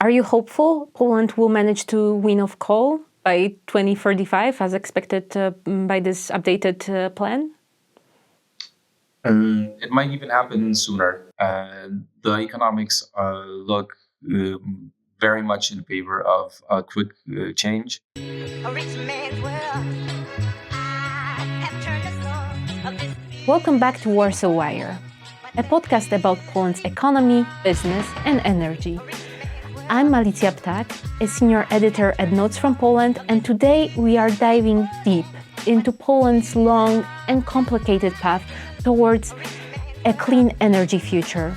Are you hopeful Poland will manage to wean off coal by 2035 as expected by this updated plan? It might even happen sooner. The economics look very much in favor of a quick change. Welcome back to Warsaw Wire, a podcast about Poland's economy, business, and energy. I'm Alicja Ptak, a senior editor at Notes from Poland, and today we are diving deep into Poland's long and complicated path towards a clean energy future.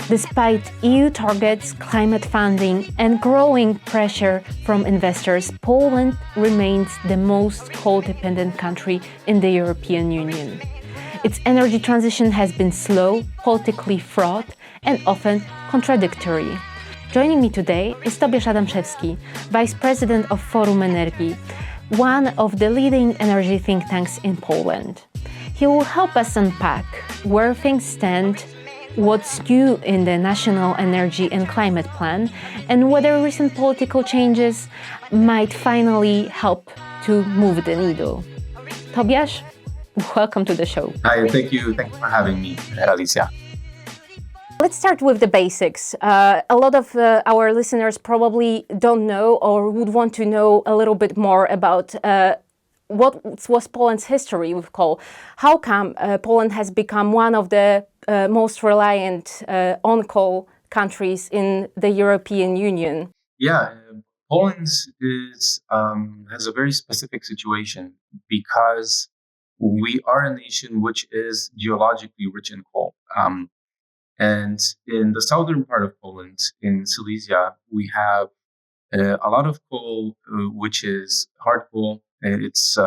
Despite EU targets, climate funding, and growing pressure from investors, Poland remains the most coal-dependent country in the European Union. Its energy transition has been slow, politically fraught, and often contradictory. Joining me today is Tobiasz Adamczewski, Vice President of Forum Energii, one of the leading energy think tanks in Poland. He will help us unpack where things stand, what's new in the National Energy and Climate Plan, and whether recent political changes might finally help to move the needle. Tobiasz, welcome to the show. Hi, thank you. Thank you for having me, Alicia. Let's start with the basics. A lot of our listeners probably don't know or would want to know a little bit more about what was Poland's history with coal. How come Poland has become one of the most reliant on coal countries in the European Union? Yeah, Poland has a very specific situation because we are a nation which is geologically rich in coal. And in the southern part of Poland, in Silesia, we have a lot of coal, which is hard coal. It's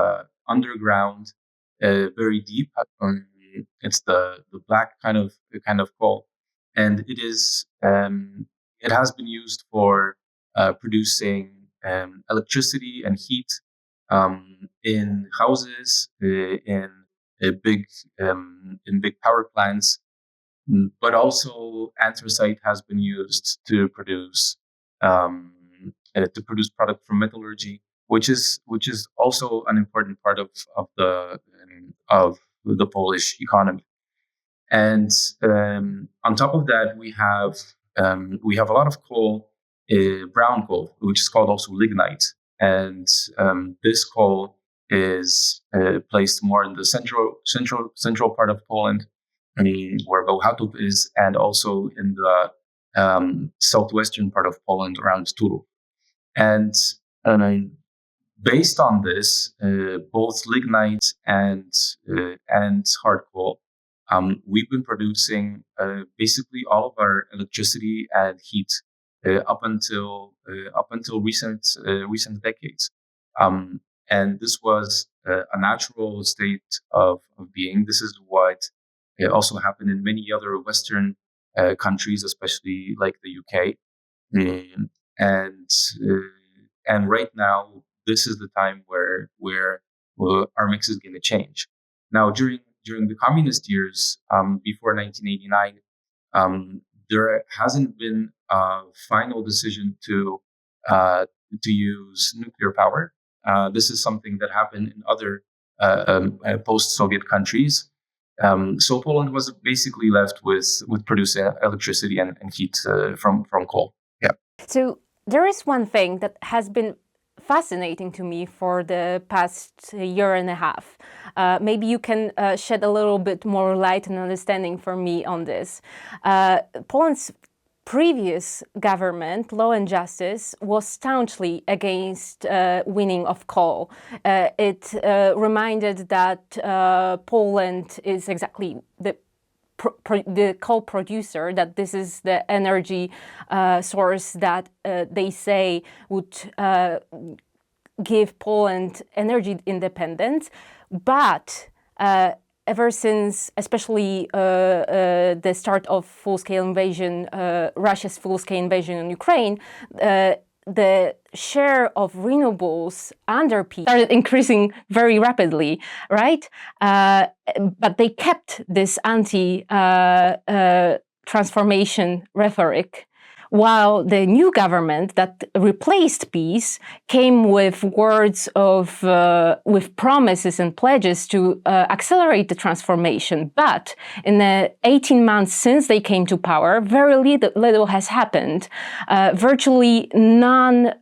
underground, very deep. It's the black kind of coal, and it has been used for producing electricity and heat in houses, in big power plants. But also anthracite has been used to produce product from metallurgy, which is also an important part of the Polish economy. And on top of that, we have a lot of coal, brown coal, which is called also lignite, and this coal is placed more in the central part of Poland, where Bełchatów is, and also in the southwestern part of Poland around Turów. And based on this, both lignite and hard coal, we've been producing basically all of our electricity and heat up until recent decades. And this was a natural state of being. This is what also happened in many other Western countries, especially like the UK. And right now, this is the time where our mix is going to change. Now, during the communist years, before 1989, there hasn't been a final decision to use nuclear power. This is something that happened in other post-Soviet countries. So Poland was basically left with producing electricity and heat from coal. Yeah. So there is one thing that has been fascinating to me for the past year and a half. Maybe you can shed a little bit more light and understanding for me on this. Poland's previous government, Law and Justice, was staunchly against winning of coal. It reminded that Poland is exactly the coal producer, that this is the energy source that they say would give Poland energy independence. But ever since, especially the start of full-scale invasion, Russia's full-scale invasion in Ukraine, the share of renewables under peak started increasing very rapidly, right? But they kept this anti-transformation rhetoric. while the new government that replaced peace came with words of, with promises and pledges to accelerate the transformation. But in the 18 months since they came to power, very little has happened. Virtually none,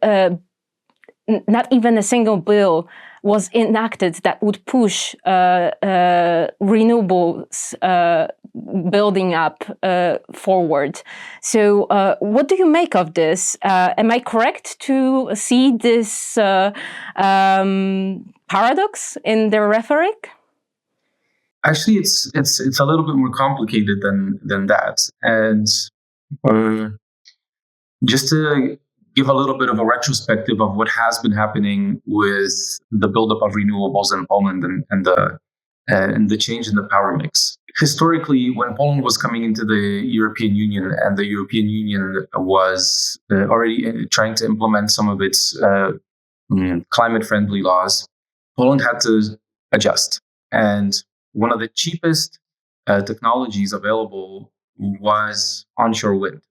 not even a single bill was enacted that would push renewables building up forward. So what do you make of this? Am I correct to see this paradox in their rhetoric? Actually, it's a little bit more complicated than that. And just to give a little bit of a retrospective of what has been happening with the buildup of renewables in Poland and the change in the power mix. Historically, when Poland was coming into the European Union and the European Union was already trying to implement some of its climate-friendly laws, Poland had to adjust. And one of the cheapest technologies available was onshore wind.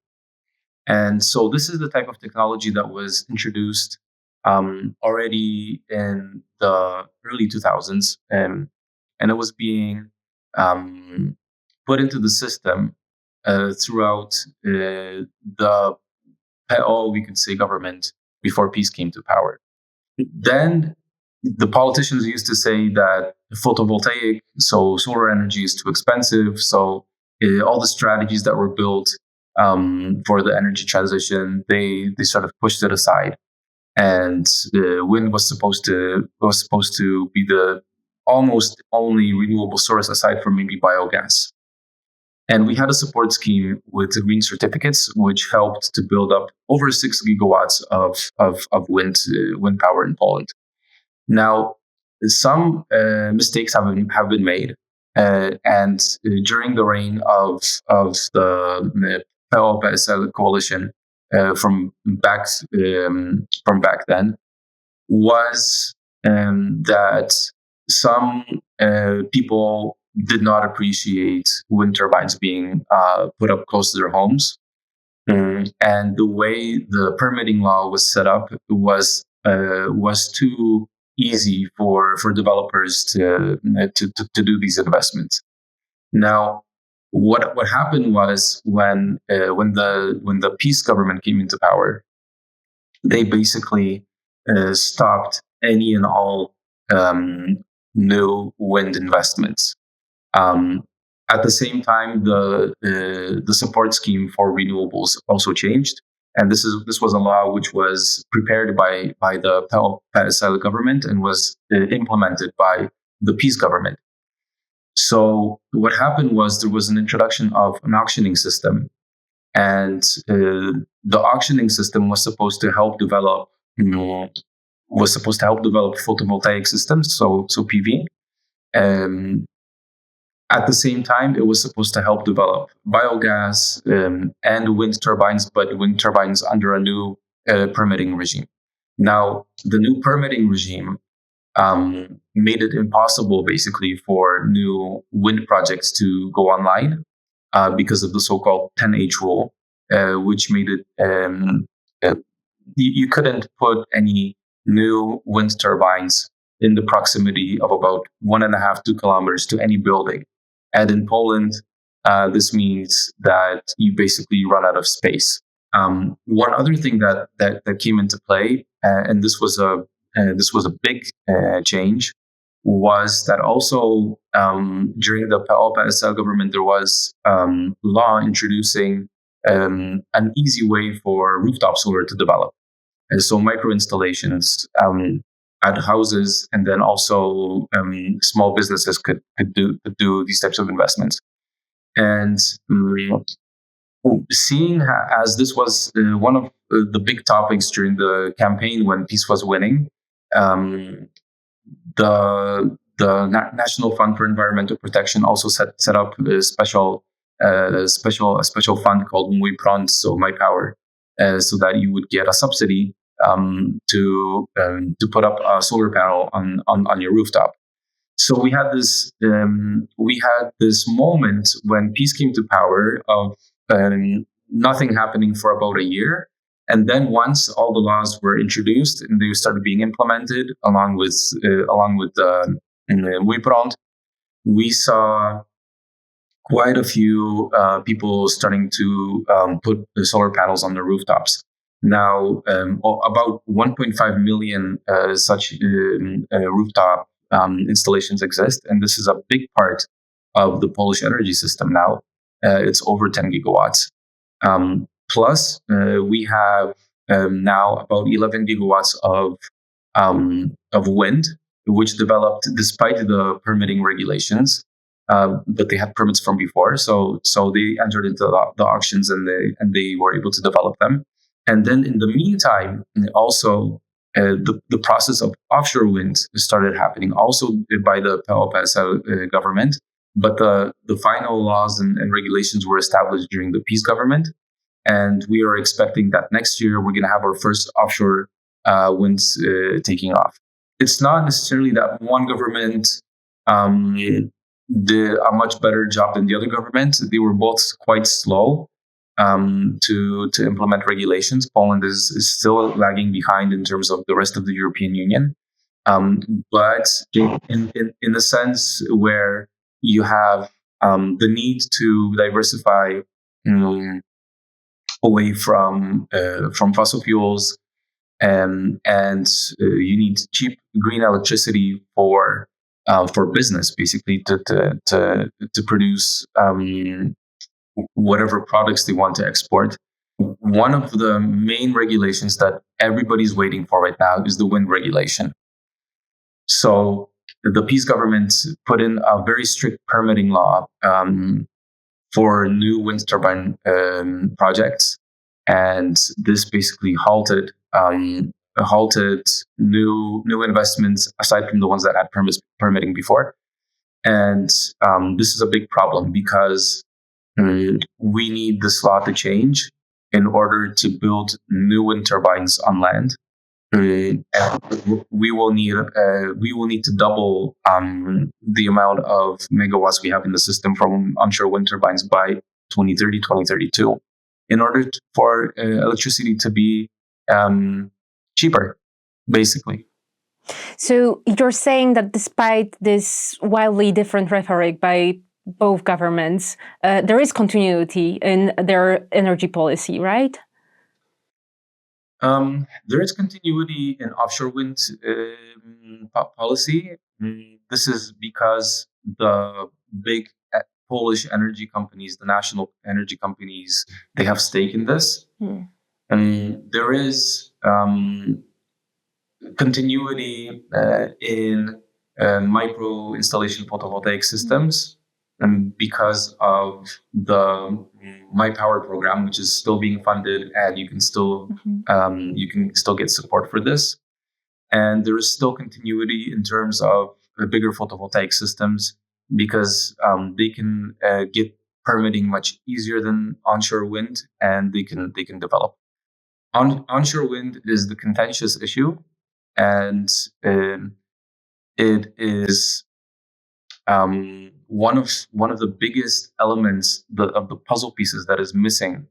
And so this is the type of technology that was introduced already in the early 2000s, and it was being put into the system throughout the PO, we could say, government before peace came to power. Then the politicians used to say that photovoltaic, so solar energy, is too expensive. So all the strategies that were built for the energy transition, they sort of pushed it aside, and the wind was supposed to be the almost only renewable source aside from maybe biogas. And we had a support scheme with the green certificates, which helped to build up over 6 gigawatts of wind power in Poland. Now, some mistakes have been made, and during the reign of the PO-PSL coalition from back then, was that some people did not appreciate wind turbines being put up close to their homes, and the way the permitting law was set up was too easy for developers to do these investments. Now, what happened was when the peace government came into power, they basically stopped any and all new wind investments. At the same time, the support scheme for renewables also changed, and this was a law which was prepared by the PSL government and was implemented by the peace government. So what happened was there was an introduction of an auctioning system, and the auctioning system was supposed to help develop photovoltaic systems, so PV. At the same time, it was supposed to help develop biogas and wind turbines, but wind turbines under a new permitting regime. Now, the new permitting regime made it impossible, basically, for new wind projects to go online because of the so-called 10H rule, which made it you couldn't put any new wind turbines in the proximity of about 1.5-2 kilometers to any building. And in Poland, this means that you basically run out of space. One other thing that came into play, and this was a big change, was that also during the PO-PSL government, there was law introducing an easy way for rooftop solar to develop. And so micro installations at houses, and then also small businesses could do these types of investments. And seeing as this was one of the big topics during the campaign when peace was winning, the National Fund for Environmental Protection also set up a special fund called Mój Prąd, so My Power, so that you would get a subsidy to put up a solar panel on your rooftop. So we had this moment when peace came to power of nothing happening for about a year. And then once all the laws were introduced and they started being implemented along with WIPRONT, we saw quite a few people starting to put the solar panels on their rooftops. Now, about 1.5 million such rooftop installations exist, and this is a big part of the Polish energy system now. It's over 10 gigawatts. Plus, we have now about 11 gigawatts of wind, which developed despite the permitting regulations. But they had permits from before, so they entered into the auctions and they were able to develop them. And then in the meantime, also the process of offshore wind started happening, also by the PO-PSL government. But the final laws and regulations were established during the PiS government, and we are expecting that next year we're going to have our first offshore winds taking off. It's not necessarily that one government did a much better job than the other government. They were both quite slow to implement regulations. Poland is still lagging behind in terms of the rest of the European Union. But in the sense where you have the need to diversify away from fossil fuels, and you need cheap green electricity for business, basically to produce whatever products they want to export. One of the main regulations that everybody's waiting for right now is the wind regulation. So the PiS government put in a very strict permitting law for new wind turbine projects, and this basically halted new investments aside from the ones that had permitting before. And this is a big problem because we need this law to change in order to build new wind turbines on land. And we will need to double the amount of megawatts we have in the system from onshore wind turbines by 2030, 2032, in order for electricity to be cheaper, basically. So you're saying that despite this wildly different rhetoric by both governments, there is continuity in their energy policy, right? There is continuity in offshore wind policy. This is because the big Polish energy companies, the national energy companies, they have stake in this. There is continuity in micro installation photovoltaic systems, and because of the My Power program, which is still being funded, and you can still get support for this. And there is still continuity in terms of bigger photovoltaic systems because they can get permitting much easier than onshore wind, and they can develop. Onshore wind is the contentious issue, and it is one of the biggest elements of the puzzle pieces that is missing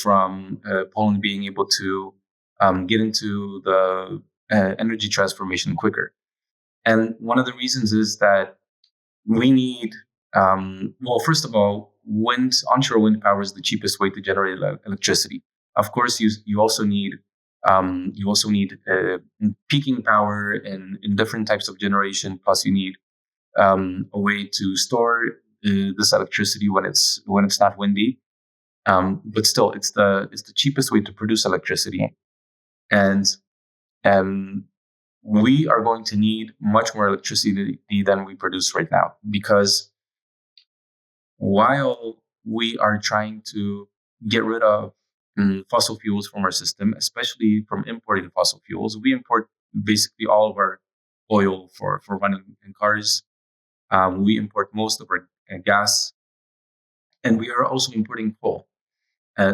from Poland being able to get into the energy transformation quicker. And one of the reasons is that we need, first of all, onshore wind power is the cheapest way to generate electricity. Of course, you also need peaking power in different types of generation. Plus, you need a way to store this electricity when it's not windy. But still, it's the cheapest way to produce electricity, and we are going to need much more electricity than we produce right now, because while we are trying to get rid of fossil fuels from our system, especially from importing fossil fuels, we import basically all of our oil for running in cars. We import most of our gas, and we are also importing coal.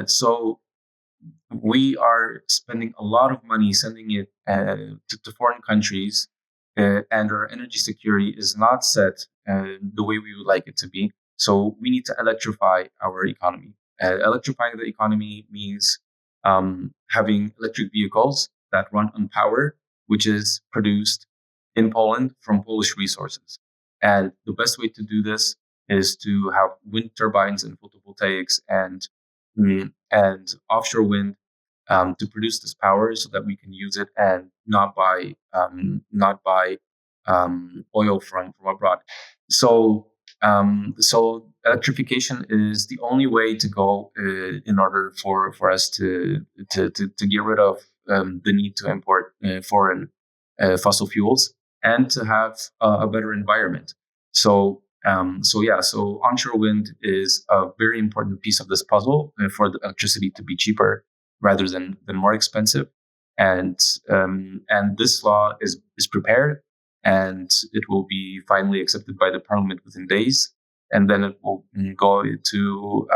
So we are spending a lot of money sending it to foreign countries, and our energy security is not set the way we would like it to be. So we need to electrify our economy. Electrifying the economy means having electric vehicles that run on power, which is produced in Poland from Polish resources. And the best way to do this is to have wind turbines and photovoltaics and offshore wind to produce this power, so that we can use it and not buy oil from abroad. So electrification is the only way to go in order for us to get rid of the need to import foreign fossil fuels and to have a better environment. So onshore wind is a very important piece of this puzzle for the electricity to be cheaper rather than more expensive. And this law is prepared, and it will be finally accepted by the parliament within days, and then it will go to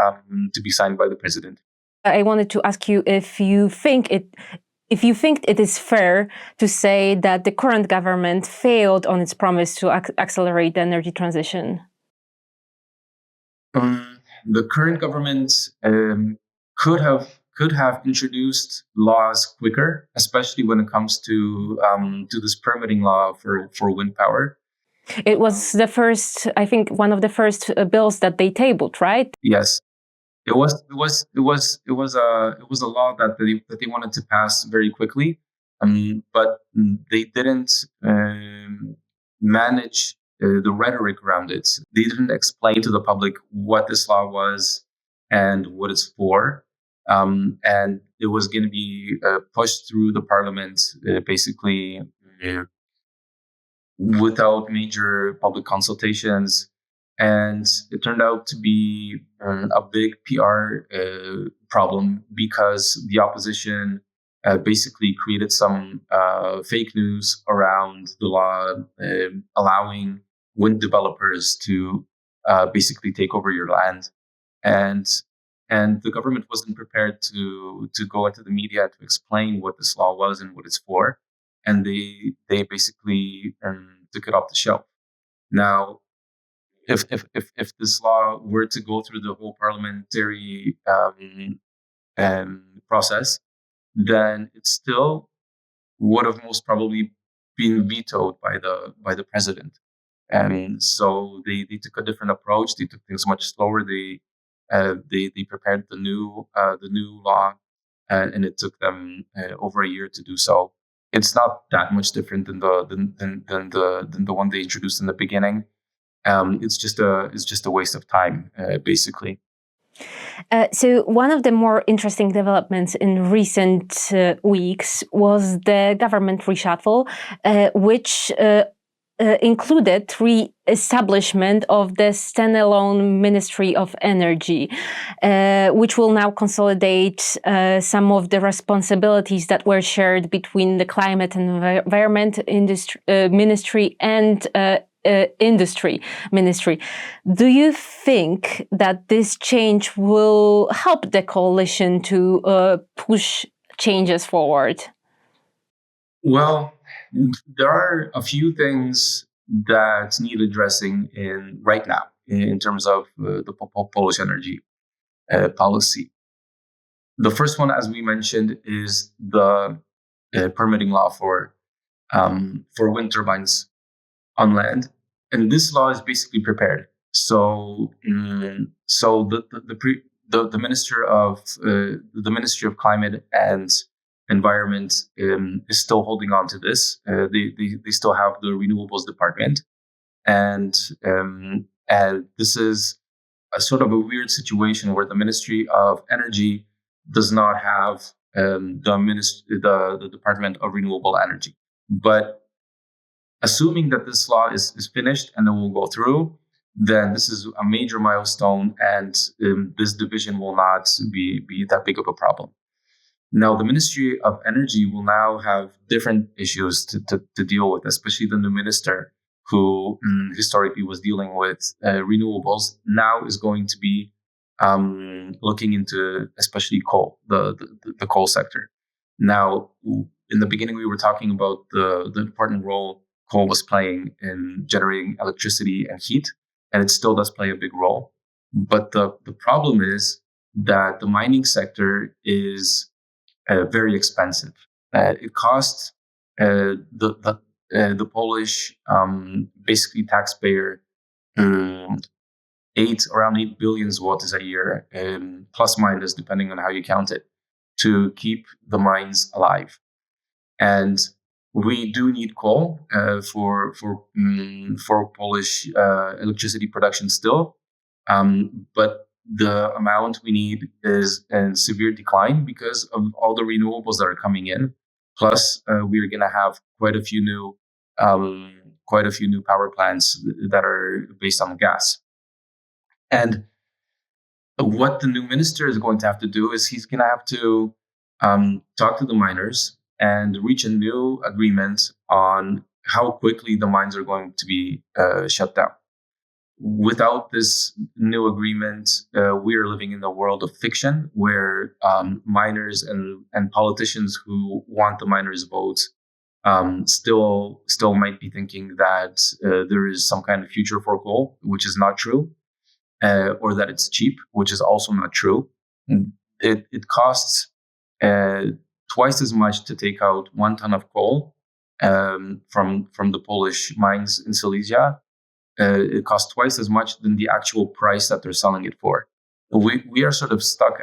be signed by the president. I wanted to ask you if you think it is fair to say that the current government failed on its promise to accelerate the energy transition. The current government could have introduced laws quicker, especially when it comes to this permitting law for wind power. It was the first, I think, one of the first bills that they tabled, right? Yes, it was a law that they wanted to pass very quickly, but they didn't manage the rhetoric around it. They didn't explain to the public what this law was and what it's for. And it was going to be pushed through the parliament basically without major public consultations. And it turned out to be a big PR problem, because the opposition basically created some fake news around the law, allowing wind developers to basically take over your land. And the government wasn't prepared to go into the media to explain what this law was and what it's for. And they basically took it off the shelf. Now, if this law were to go through the whole parliamentary process, then it still would have most probably been vetoed by the president. And so they took a different approach. They took things much slower. They prepared the new law, and it took them over a year to do so. It's not that much different than the one they introduced in the beginning. It's just a waste of time, basically. So one of the more interesting developments in recent weeks was the government reshuffle, which included re-establishment of the standalone Ministry of Energy, which will now consolidate some of the responsibilities that were shared between the Climate and Environment Ministry and Industry Ministry. Do you think that this change will help the coalition to push changes forward? Well, there are a few things that need addressing right now in terms of the Polish energy policy. The first one, as we mentioned, is the permitting law for wind turbines on land, and this law is basically prepared. So the Ministry of Climate and Environment is still holding on to this. They still have the renewables department, and this is a sort of a weird situation where the Ministry of Energy does not have the Department of Renewable Energy. But assuming that this law is finished and it will go through, then this is a major milestone, and this division will not be that big of a problem. Now, the Ministry of Energy will now have different issues to deal with, especially the new minister, who historically was dealing with renewables, now is going to be looking into especially coal, the coal sector. Now, in the beginning, we were talking about the important role coal was playing in generating electricity and heat, and it still does play a big role. But the problem is that the mining sector is very expensive. It costs the Polish basically taxpayer um, around 8 billion zlotys a year, plus minus depending on how you count it, to keep the mines alive. And we do need coal for Polish electricity production still, but the amount we need is in severe decline because of all the renewables that are coming in. Plus, we're going to have um, quite a few new power plants that are based on gas. And what the new minister is going to have to do is he's going to have to talk to the miners and reach a new agreement on how quickly the mines are going to be shut down. Without this new agreement, we are living in a world of fiction where miners and politicians who want the miners' votes still might be thinking that there is some kind of future for coal, which is not true, or that it's cheap, which is also not true. It costs twice as much to take out 1 ton of coal from the Polish mines in Silesia. It costs twice as much than the actual price that they're selling it for. We are sort of stuck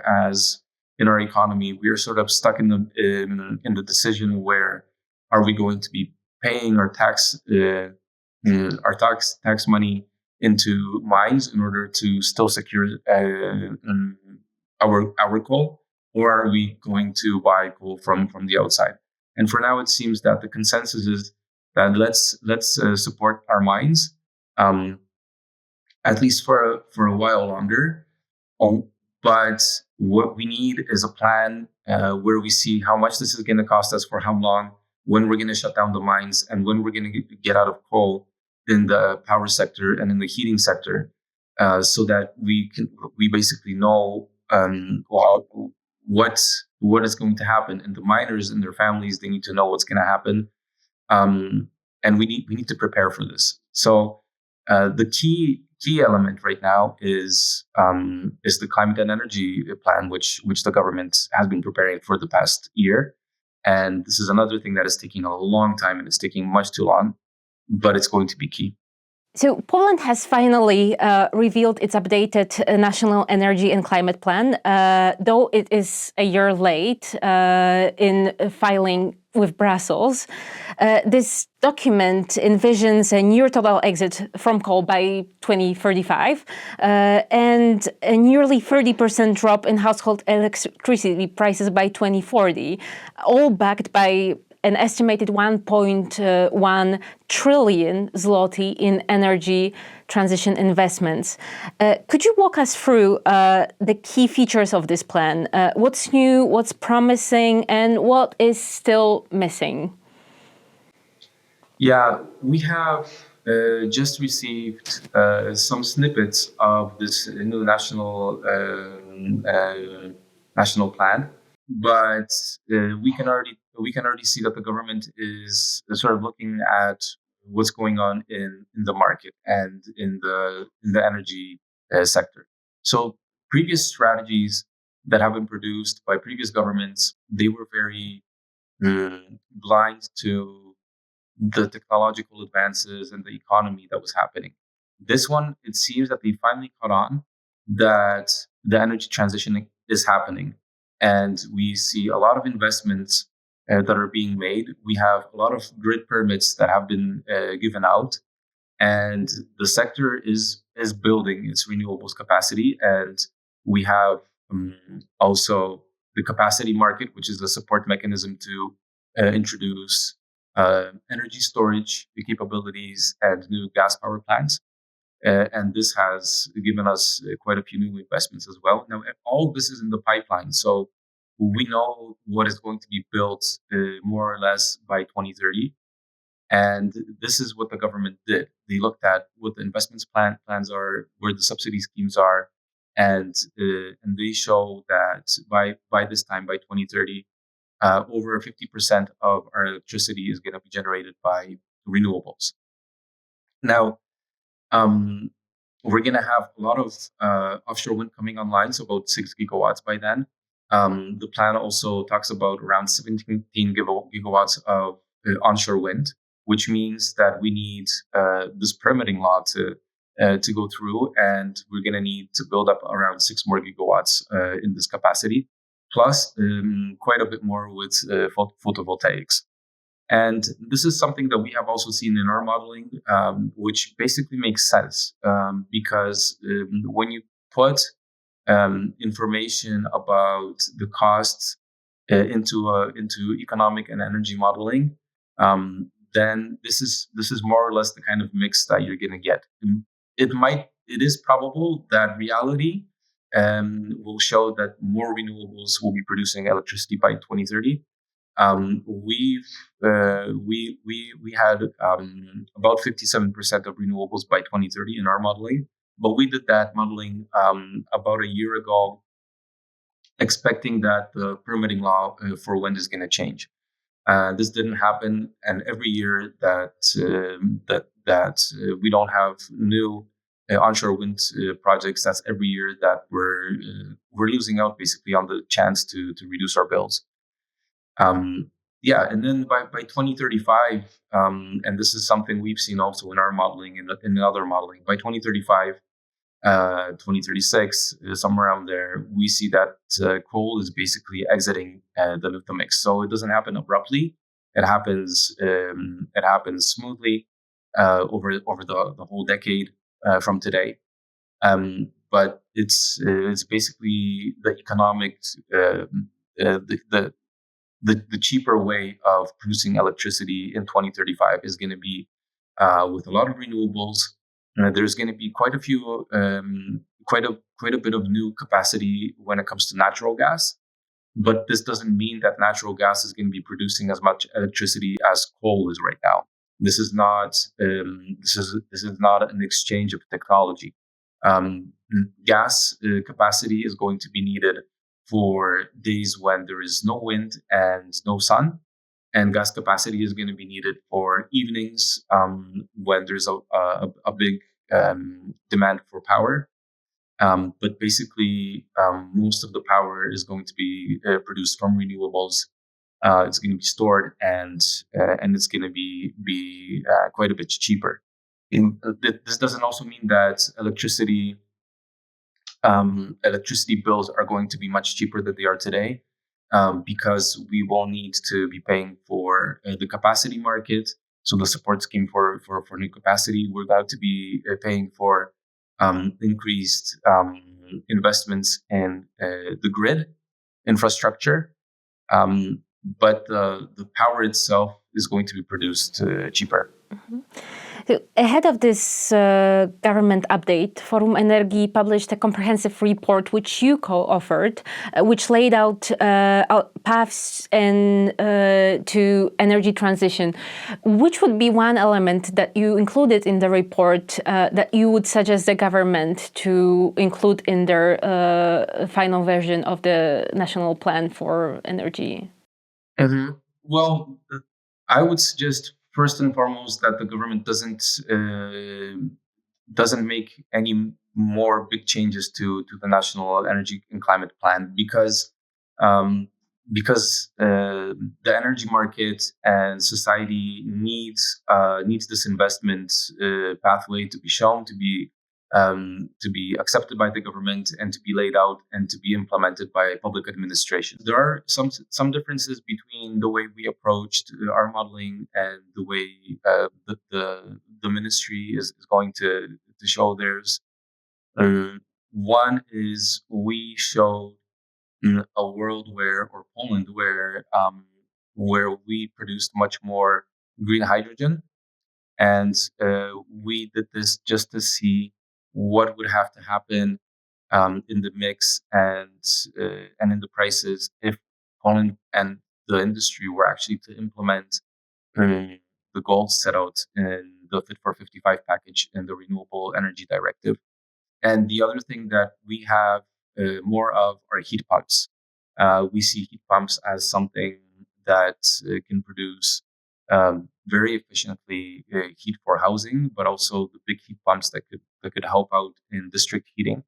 in our economy. We are sort of stuck in the decision where are we going to be paying our tax money into mines in order to still secure our coal, or are we going to buy coal from the outside? And for now, it seems that the consensus is that let's support our mines, at least for a while longer. But what we need is a plan where we see how much this is going to cost us, for how long, when we're going to shut down the mines, and when we're going to get out of coal in the power sector and in the heating sector, so that we basically know what is going to happen. And the miners and their families, they need to know what's going to happen, and we need to prepare for this. So the key element right now is the climate and energy plan, which the government has been preparing for the past year. And this is another thing that is taking a long time, and it's taking much too long, but it's going to be key. So Poland has finally revealed its updated national energy and climate plan, though it is a year late in filing with Brussels. This document envisions a near total exit from coal by 2035 and a nearly 30% drop in household electricity prices by 2040, all backed by an estimated 1.1 trillion zloty in energy transition investments. Could you walk us through the key features of this plan? What's new, what's promising, and what is still missing? Yeah, we have just received some snippets of this new national plan, but we can already see that the government is sort of looking at what's going on in the market and in the energy sector. So previous strategies that have been produced by previous governments, they were very blind to the technological advances and the economy that was happening. This one, it seems that they finally caught on that the energy transition is happening. And we see a lot of investments that are being made. We have a lot of grid permits that have been given out. And the sector is building its renewables capacity. And we have also the capacity market, which is a support mechanism to introduce energy storage capabilities and new gas power plants. And this has given us quite a few new investments as well. Now, all of this is in the pipeline. So we know what is going to be built more or less by 2030. And this is what the government did. They looked at what the investments plans are, where the subsidy schemes are, and they show that by this time, by 2030, over 50% of our electricity is going to be generated by renewables. Now, we're going to have a lot of offshore wind coming online, so about 6 gigawatts by then. The plan also talks about around 17 gigawatts of onshore wind, which means that we need this permitting law to go through, and we're going to need to build up around 6 more gigawatts in this capacity, plus quite a bit more with photovoltaics. And this is something that we have also seen in our modeling, which basically makes sense because when you put information about the costs into economic and energy modeling, then this is more or less the kind of mix that you're going to get. It is probable that reality will show that more renewables will be producing electricity by 2030. We had about 57% of renewables by 2030 in our modeling, but we did that modeling about a year ago, expecting that the permitting law for wind is going to change. This didn't happen, and every year that we don't have new onshore wind projects, that's every year that we're losing out basically on the chance to reduce our bills. And then by 2035, and this is something we've seen also in our modeling, in other modeling, by 2035, 2036, somewhere around there, we see that coal is basically exiting the mix. So it doesn't happen abruptly. It happens smoothly over the whole decade from today. But it's basically the economic the cheaper way of producing electricity in 2035 is going to be with a lot of renewables. There's going to be quite a bit of new capacity when it comes to natural gas, but this doesn't mean that natural gas is going to be producing as much electricity as coal is right now. This is not an exchange of technology. Gas capacity is going to be needed for days when there is no wind and no sun, and gas capacity is going to be needed for evenings when there's a big demand for power. But basically, most of the power is going to be produced from renewables. It's going to be stored, and it's going to be quite a bit cheaper. This doesn't also mean that electricity bills are going to be much cheaper than they are today, because we will need to be paying for the capacity market. So the support scheme for new capacity, we're about to be paying for increased investments in the grid infrastructure. But the power itself is going to be produced cheaper. Mm-hmm. So ahead of this government update, Forum Energii published a comprehensive report which you co-authored, which laid out paths to energy transition. Which would be one element that you included in the report that you would suggest the government to include in their final version of the national plan for energy? Mm-hmm. Well, I would suggest first and foremost that the government doesn't make any more big changes to the national energy and climate plan, because the energy market and society needs this investment pathway to be shown, to be accepted by the government, and to be laid out and to be implemented by public administration. There are some differences between the way we approached our modeling and the way the ministry is going to show theirs. One is we showed a world or Poland where we produced much more green hydrogen, and we did this just to see what would have to happen in the mix and in the prices if Poland and the industry were actually to implement the goals set out in the Fit for 55 package and the Renewable Energy Directive. And the other thing that we have more of are heat pumps. We see heat pumps as something that can produce very efficiently heat for housing, but also the big heat pumps that could help out in district heating.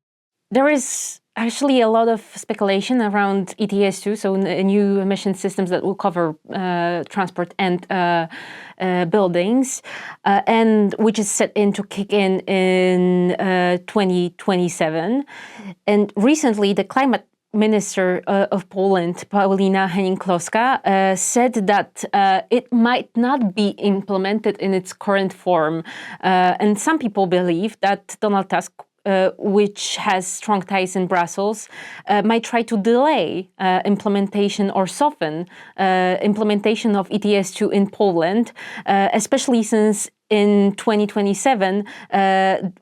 There is actually a lot of speculation around ETS2, so new emission systems that will cover transport and buildings, and which is set in to kick in 2027. And recently, the climate Minister of Poland, Paulina Henning-Kloska, said that it might not be implemented in its current form. And some people believe that Donald Tusk, which has strong ties in Brussels, might try to delay implementation or soften implementation of ETS2 in Poland, especially since in 2027,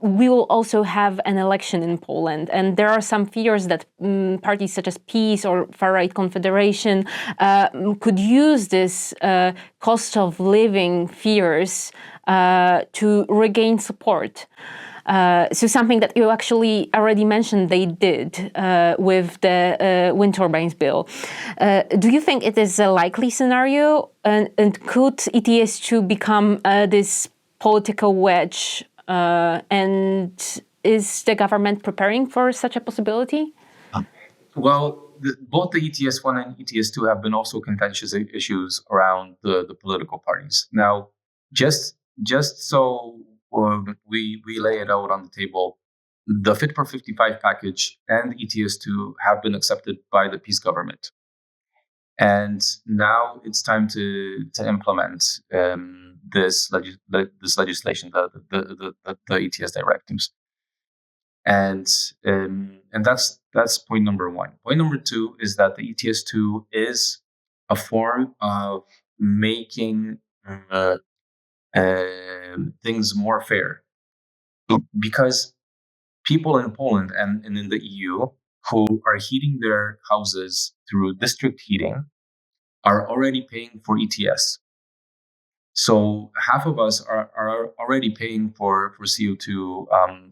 we will also have an election in Poland. And there are some fears that parties such as PiS or far-right Confederation could use this cost of living fears to regain support. So something that you actually already mentioned they did with the wind turbines bill. Do you think it is a likely scenario? And could ETS2 become this political wedge? And is the government preparing for such a possibility? Well, both the ETS1 and ETS2 have been also contentious issues around the political parties. Now, just so we lay it out on the table, the Fit for 55 package and ETS2 have been accepted by the PiS government. And now it's time to implement this legislation, the ETS directives. And that's point number one. Point number two is that the ETS2 is a form of making things more fair, because people in Poland and in the EU who are heating their houses through district heating are already paying for ETS. So half of us are already paying for CO2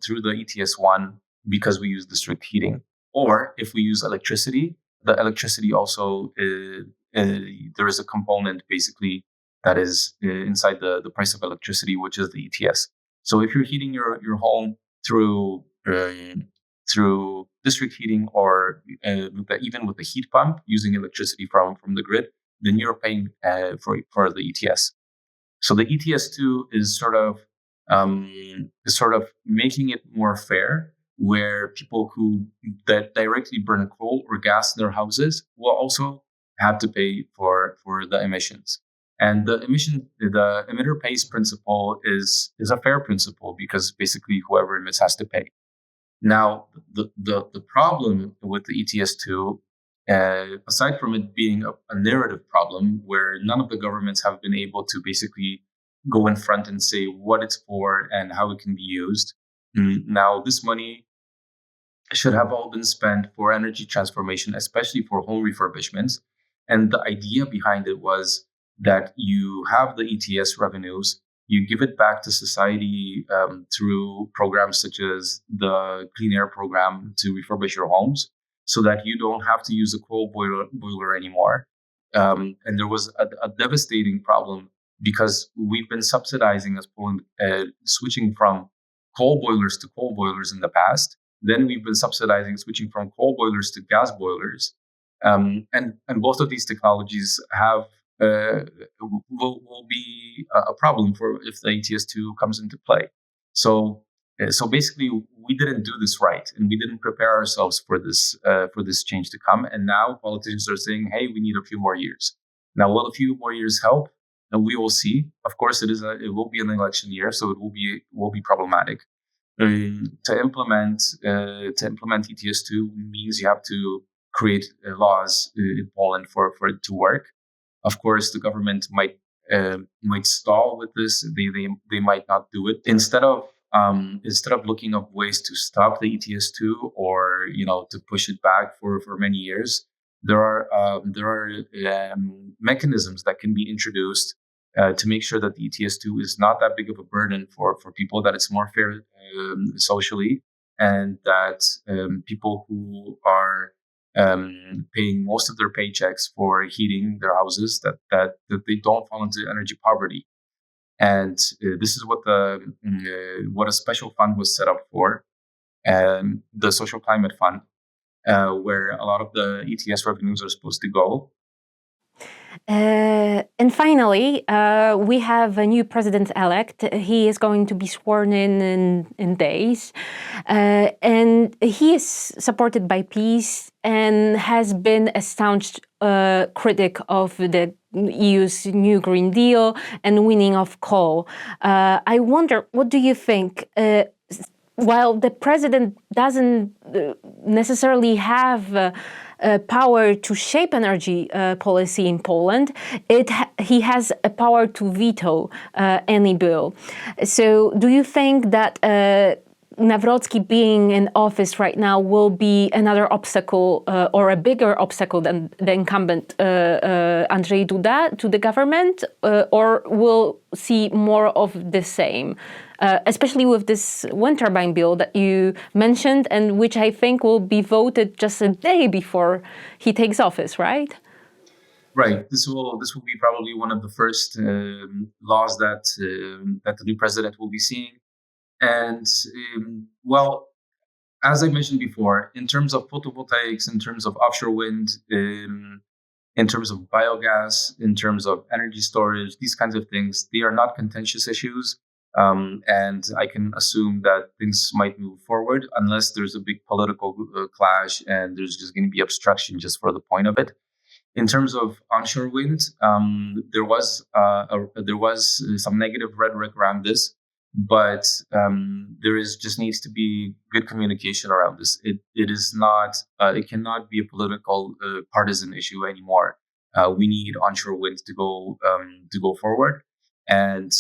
through the ETS1 because we use district heating. Or if we use electricity, the electricity also, there is a component basically that is inside the price of electricity, which is the ETS. So if you're heating your home through district heating or even with a heat pump using electricity from the grid, then you're paying for the ETS. So the ETS2 is sort of making it more fair, where people that directly burn coal or gas in their houses will also have to pay for the emissions. And the emitter pays principle is a fair principle, because basically whoever emits has to pay. Now, the problem with the ETS2, aside from it being a narrative problem where none of the governments have been able to basically go in front and say what it's for and how it can be used. Now, this money should have all been spent for energy transformation, especially for home refurbishments. And the idea behind it was that you have the ETS revenues, you give it back to society through programs such as the Clean Air Program to refurbish your homes, so that you don't have to use a coal boiler anymore. And there was a devastating problem, because we've been subsidizing as Poland, switching from coal boilers to coal boilers in the past. Then we've been subsidizing switching from coal boilers to gas boilers. And both of these technologies have will be a problem for if the ETS2 comes into play. So basically, we didn't do this right, and we didn't prepare ourselves for this change to come. And now politicians are saying, "Hey, we need a few more years." Now, will a few more years help? And we will see. Of course, it will be an election year, so it will be problematic. To implement ETS2 means you have to create laws in Poland for it to work. Of course, the government might stall with this. They might not do it. Instead of looking up ways to stop the ETS2 or to push it back for many years, there are mechanisms that can be introduced to make sure that the ETS2 is not that big of a burden for people, that it's more fair socially, and that people who are paying most of their paychecks for heating their houses, that they don't fall into energy poverty. And this is what a special fund was set up for, the Social Climate Fund, where a lot of the ETS revenues are supposed to go. And finally, we have a new president-elect. He is going to be sworn in days. And he is supported by peace and has been a staunch critic of the EU's new Green Deal and weaning of coal. I wonder, what do you think? While the president doesn't necessarily have power to shape energy policy in Poland, he has a power to veto any bill. So do you think that Nawrocki being in office right now will be another obstacle or a bigger obstacle than the incumbent Andrzej Duda to the government, or will see more of the same? Especially with this wind turbine bill that you mentioned, and which I think will be voted just a day before he takes office, right? Right. This will be probably one of the first laws that the new president will be seeing. And well, as I mentioned before, in terms of photovoltaics, in terms of offshore wind, in terms of biogas, in terms of energy storage, these kinds of things, they are not contentious issues. And I can assume that things might move forward unless there's a big political clash and there's just going to be obstruction just for the point of it. In terms of onshore wind, there was some negative rhetoric around this, but just needs to be good communication around this. It cannot be a political partisan issue anymore. We need onshore wind to go forward, and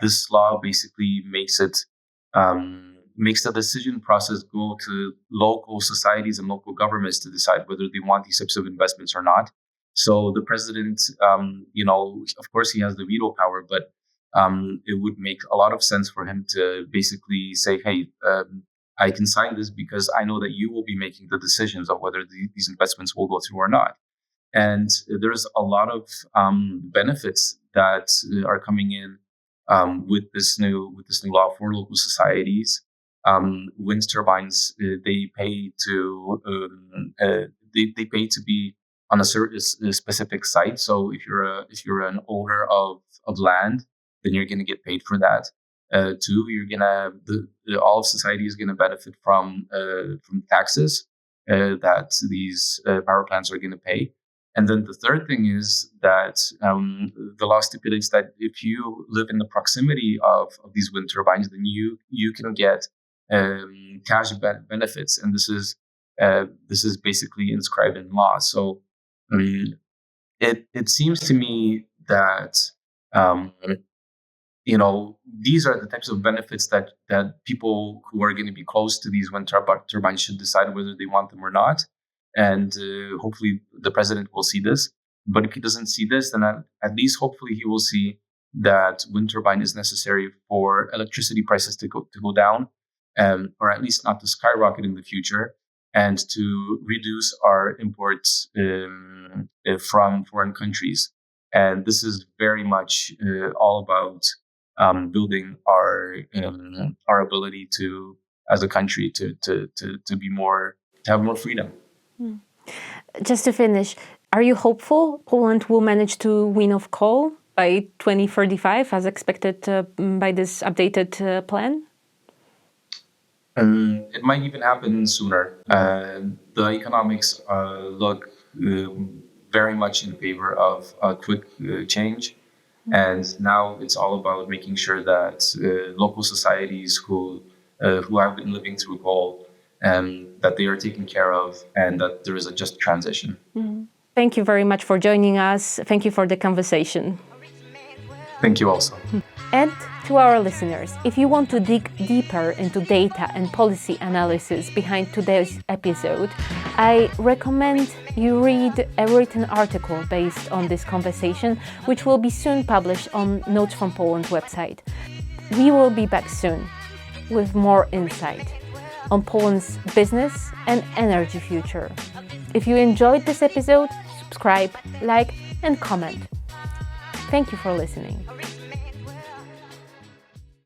this law basically makes the decision process go to local societies and local governments to decide whether they want these types of investments or not. So the president, of course, he has the veto power, but it would make a lot of sense for him to basically say, hey, I can sign this because I know that you will be making the decisions of whether these investments will go through or not. And there's a lot of benefits that are coming in with this new law for local societies. Wind turbines, they pay to be on a specific site. So if you're an owner of land, then you're going to get paid for that. Two, all of society is going to benefit from taxes that these power plants are going to pay. And then the third thing is that the law stipulates that if you live in the proximity of these wind turbines, then you can get cash benefits, and this is basically inscribed in law. So it seems to me that these are the types of benefits that people who are going to be close to these wind turbines should decide whether they want them or not. And hopefully the president will see this. But if he doesn't see this, then at least hopefully he will see that wind turbine is necessary for electricity prices to go down, or at least not to skyrocket in the future, and to reduce our imports from foreign countries. And this is very much all about building our ability to, as a country, to have more freedom. Just to finish, are you hopeful Poland will manage to wean off coal by 2035 as expected by this updated plan? It might even happen sooner. The economics look very much in favor of a quick change. And now it's all about making sure that local societies who have been living through coal, that they are taken care of, and that there is a just transition. Mm-hmm. Thank you very much for joining us. Thank you for the conversation. Thank you also. And to our listeners, if you want to dig deeper into data and policy analysis behind today's episode, I recommend you read a written article based on this conversation, which will be soon published on Notes from Poland website. We will be back soon with more insight on Poland's business and energy future. If you enjoyed this episode, subscribe, like, and comment. Thank you for listening.